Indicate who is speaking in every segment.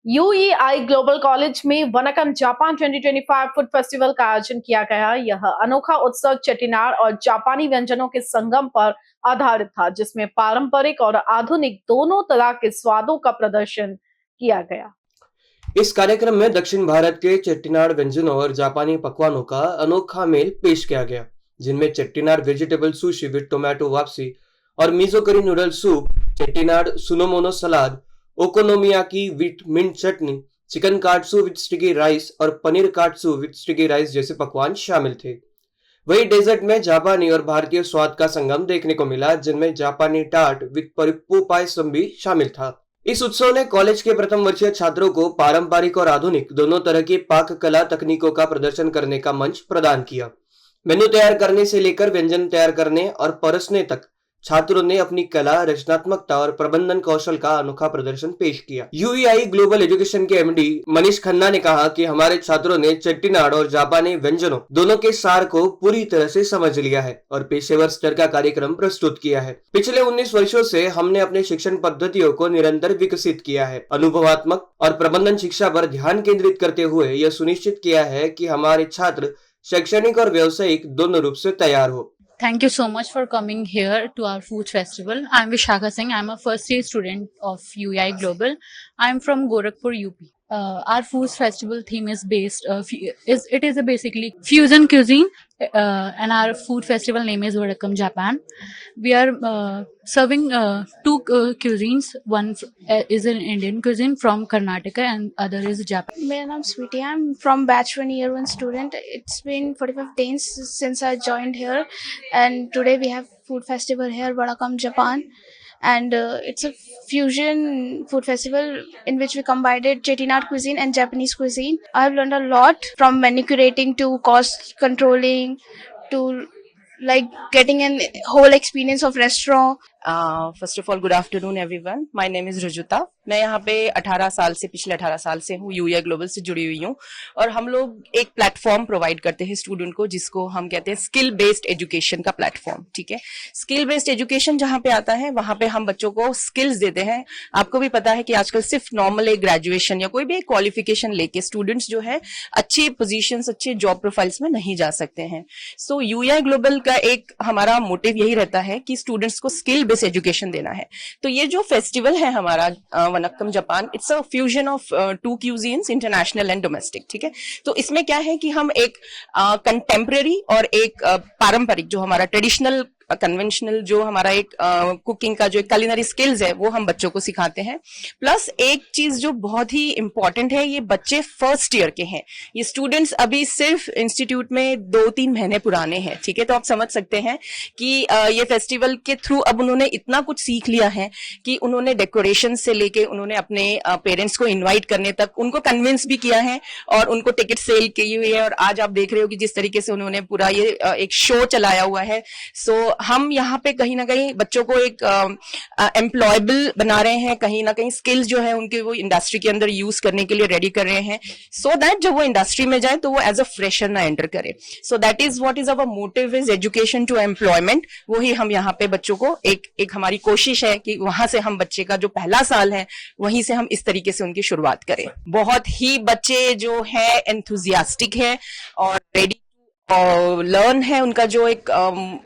Speaker 1: यूईआई global college में vanakkam Japan 2025 food festival का आयोजन किया गया। यह अनोखा उत्सव चेट्टिनाड और जापानी व्यंजनों के संगम पर आधारित था, जिसमें पारंपरिक और आधुनिक दोनों तरह के स्वादों का प्रदर्शन किया गया।
Speaker 2: इस कार्यक्रम में दक्षिण भारत के चेट्टिनाड व्यंजनों और जापानी पकवानों का अनोखा मेल पेश किया गया, जिनमें Chettinad vegetable sushi with tomato वापसी और miso curry noodle soup, Chettinad sunomono salad, okonomiyaki with mint chutney, chicken katsu with sticky rice और paneer katsu with sticky rice जैसे पकवान शामिल थे। वही डेजर्ट में जापानी और भारतीय स्वाद का संगम देखने को मिला, जिनमें जापानी टार्ट विद परिप्पू पायसम भी शामिल था। इस उत्सव ने कॉलेज के प्रथम वर्षीय छात्रों को पारंपरिक और आधुनिक दोनों तरह की पाक कला तकनीकों का प्रदर्शन करने का मंच प्रदान किया। मेन्यू तैयार करने से लेकर व्यंजन तैयार करने और परसने तक छात्रों ने अपनी कला, रचनात्मकता और प्रबंधन कौशल का अनोखा प्रदर्शन पेश किया। यूईआई ग्लोबल एजुकेशन के एमडी मनीष खन्ना ने कहा कि हमारे छात्रों ने चेट्टिनाड और जापानी व्यंजनों दोनों के सार को पूरी तरह से समझ लिया है और पेशेवर स्तर का कार्यक्रम प्रस्तुत किया है। पिछले 19 वर्षों से हमने अपने शिक्षण पद्धतियों को निरंतर विकसित किया है। अनुभवात्मक और प्रबंधन शिक्षा पर ध्यान केंद्रित करते हुए यह सुनिश्चित किया है कि हमारे छात्र शैक्षणिक और व्यावसायिक दोनों रूप से तैयार हो।
Speaker 3: Thank you so much for coming here to our food festival. I'm Vishakha Singh. I'm a first year student of UEI Global. I'm from Gorakhpur, UP. Our food festival theme is based. It is a basically fusion cuisine, and our food festival name is Vadakam Japan. We are serving two cuisines. One is an Indian cuisine from Karnataka, and other is Japan.
Speaker 4: मेरा नाम स्वीटी है। I'm from batch 1 year 1 student. It's been 45 days since I joined here, and today we have food festival here, Vadakam Japan, and it's a fusion food festival in which we combined Chettinad cuisine and Japanese cuisine. I've learned a lot, from menu curating to cost controlling to like getting a whole experience of restaurant.
Speaker 5: First of all good afternoon everyone, my name is Rujuta. मैं यहाँ पे पिछले 18 साल से हूँ, यूईआई global से जुड़ी हुई हूँ। और हम लोग एक प्लेटफॉर्म प्रोवाइड करते हैं स्टूडेंट को, जिसको हम कहते हैं स्किल बेस्ड एजुकेशन का प्लेटफॉर्म। ठीक है, स्किल बेस्ड एजुकेशन जहाँ पे आता है वहां पे हम बच्चों को स्किल्स देते हैं। आपको भी पता है कि आजकल सिर्फ नॉर्मल एक ग्रेजुएशन या कोई भी एक क्वालिफिकेशन लेके स्टूडेंट्स जो है अच्छी पोजिशन, अच्छे जॉब प्रोफाइल्स में नहीं जा सकते हैं। सो यूईआई ग्लोबल का एक हमारा मोटिव यही रहता है कि स्टूडेंट्स को स्किल बेस्ड एजुकेशन देना है। तो ये जो फेस्टिवल है हमारा Vanakkam Japan, it's a fusion of two cuisines, international and domestic. ठीक है, तो इसमें क्या है कि हम एक कंटेम्परेरी और एक पारंपरिक, जो हमारा ट्रेडिशनल कन्वेंशनल, जो हमारा एक कुकिंग का जो एक कुलिनरी स्किल्स है वो हम बच्चों को सिखाते हैं। प्लस एक चीज जो बहुत ही इंपॉर्टेंट है, ये बच्चे फर्स्ट ईयर के हैं, ये स्टूडेंट्स अभी सिर्फ इंस्टीट्यूट में 2-3 महीने पुराने हैं। ठीक है, तो आप समझ सकते हैं कि ये फेस्टिवल के थ्रू अब उन्होंने इतना कुछ सीख लिया है कि उन्होंने डेकोरेशन से लेके उन्होंने अपने पेरेंट्स को इन्वाइट करने तक उनको कन्विंस भी किया है और उनको टिकट सेल की हुई है। और आज आप देख रहे हो कि जिस तरीके से उन्होंने पूरा ये एक शो चलाया हुआ है। सो हम यहाँ पे कहीं ना कहीं बच्चों को एक एम्प्लॉयबल बना रहे हैं, कहीं ना कहीं स्किल्स जो है उनके वो इंडस्ट्री के अंदर यूज करने के लिए रेडी कर रहे हैं, सो दैट जब वो इंडस्ट्री में जाए तो वो एज अ फ्रेशर ना एंटर करे। So that is what is our motive, is education to employment. वही हम यहाँ पे बच्चों को एक हमारी कोशिश है कि वहां से हम बच्चे का जो पहला साल है वहीं से हम इस तरीके से उनकी शुरुआत करें। बहुत ही बच्चे जो है एंथुजियास्टिक है और रेडी लर्न है। उनका जो एक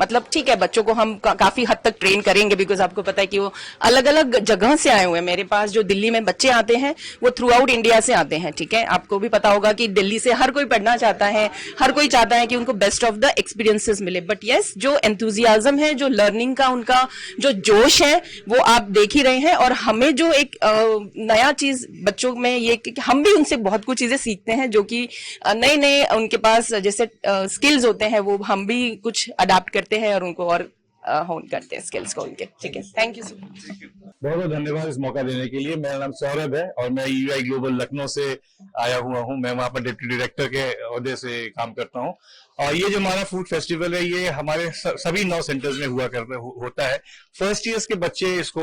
Speaker 5: मतलब ठीक है, बच्चों को हम काफी हद तक ट्रेन करेंगे, बिकॉज आपको पता है कि वो अलग अलग जगह से आए हुए हैं। मेरे पास जो दिल्ली में बच्चे आते हैं वो थ्रू आउट इंडिया से आते हैं। ठीक है, आपको भी पता होगा कि दिल्ली से हर कोई पढ़ना चाहता है, हर कोई चाहता है कि उनको बेस्ट ऑफ द एक्सपीरियंसेस मिले। बट यस, जो एंथुजियाज्म है, जो लर्निंग का उनका जो जोश है, वो आप देख ही रहे हैं। और हमें जो एक नया चीज बच्चों में ये कि हम भी उनसे बहुत कुछ चीजें सीखते हैं, जो कि नए नए उनके पास जैसे स्किल्स होते हैं वो हम भी कुछ अडाप्ट करते हैं और उनको और होन करते हैं स्किल्स को उनके। ठीक है, थैंक यू सो मच।
Speaker 6: बहुत बहुत धन्यवाद इस मौका देने के लिए। मेरा नाम सौरभ है और मैं यूआई ग्लोबल लखनऊ से आया हुआ हूँ। मैं वहाँ पर डिप्टी डायरेक्टर के ओहदे से काम करता हूँ। और ये जो हमारा फूड फेस्टिवल है ये हमारे सभी 9 सेंटर्स में होता है। फर्स्ट ईयर्स के बच्चे इसको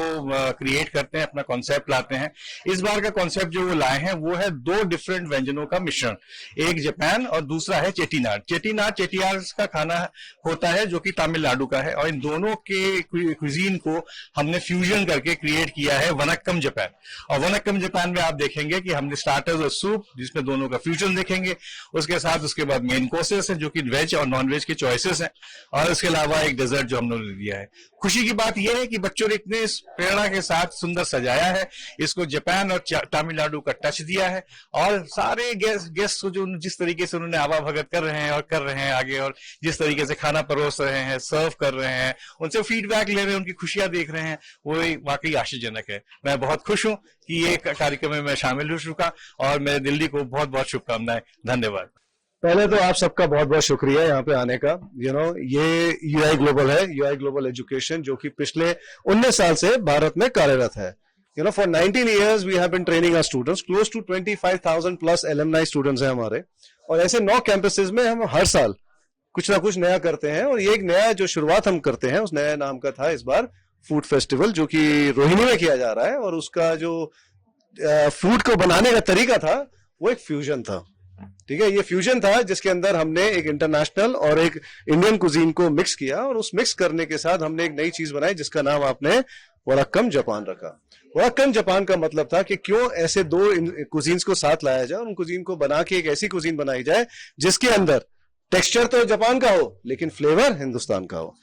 Speaker 6: क्रिएट करते हैं, अपना कॉन्सेप्ट लाते हैं। इस बार का कॉन्सेप्ट जो वो लाए हैं वो है 2 डिफरेंट व्यंजनों का मिश्रण, एक जापान और दूसरा है चेटीनाड। चेटीनाड का खाना होता है जो कि तमिलनाडु का है, और इन दोनों के क्विजीन को हमने फ्यूजन करके क्रिएट किया है वनक्कम जापान। और वनक्कम जापान में आप देखेंगे कि हमने स्टार्टर्स और सूप जिसमें दोनों का फ्यूजन देखेंगे, उसके साथ उसके बाद मेन कोर्सेस है जो कि वेज और नॉन वेज के चॉइसेस हैं, और इसके अलावा एक डेजर्ट जो हम लोगों ने दिया है। खुशी की बात यह है कि बच्चों ने इतने प्रेरणा के साथ सुंदर सजाया है, इसको जापान और तमिलनाडु का टच दिया है, और सारे गेस्ट को जो जिस तरीके से उन्होंने आवा भगत कर रहे हैं आगे, और जिस तरीके से खाना परोस रहे हैं, सर्व कर रहे हैं, उनसे फीडबैक ले रहे हैं, उनकी खुशियां देख रहे हैं, वो वाकई आश्चर्यजनक है। मैं बहुत खुश हूं कि ये कार्यक्रम में मैं शामिल हो चुका, और मेरे दिल्ली को बहुत बहुत शुभकामनाएं। धन्यवाद।
Speaker 7: पहले तो आप सबका बहुत बहुत शुक्रिया यहाँ पे आने का। ये यूआई ग्लोबल है, यूआई ग्लोबल एजुकेशन, जो कि पिछले 19 साल से भारत में कार्यरत है। For 19 years we have been training our students, close to 25,000 plus alumni students हैं हमारे, और ऐसे 9 campuses में हम हर साल कुछ ना कुछ नया करते हैं। और ये एक नया जो शुरुआत हम करते हैं उस नए नाम का था इस बार फूड फेस्टिवल, जो कि रोहिणी में किया जा रहा है। और उसका जो फूड को बनाने का तरीका था वो एक फ्यूजन था। ठीक है, ये फ्यूजन था जिसके अंदर हमने एक इंटरनेशनल और एक इंडियन कुजीन को मिक्स किया, और उस मिक्स करने के साथ हमने एक नई चीज बनाई जिसका नाम आपने वनक्कम जापान रखा। वनक्कम जापान का मतलब था कि क्यों ऐसे 2 कुजीन्स को साथ लाया जाए और उन कुजीन को बना के एक ऐसी कुजीन बनाई जाए जिसके अंदर टेक्सचर तो जापान का हो लेकिन फ्लेवर हिंदुस्तान का हो।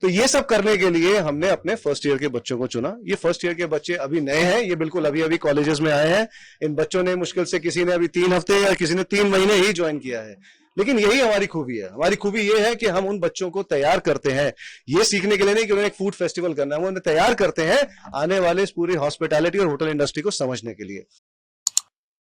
Speaker 7: तो ये सब करने के लिए हमने अपने फर्स्ट ईयर के बच्चों को चुना। ये फर्स्ट ईयर के बच्चे अभी नए हैं, ये बिल्कुल अभी अभी कॉलेजेस में आए हैं। इन बच्चों ने मुश्किल से किसी ने अभी 3 हफ्ते या किसी ने 3 महीने ही ज्वाइन किया है, लेकिन यही हमारी खूबी है। हमारी खूबी ये है कि हम उन बच्चों को तैयार करते हैं ये सीखने के लिए नहीं कि उन्हें एक फूड फेस्टिवल करना है, वो उन्हें तैयार करते हैं आने वाले इस पूरी हॉस्पिटैलिटी और होटल इंडस्ट्री को समझने के लिए।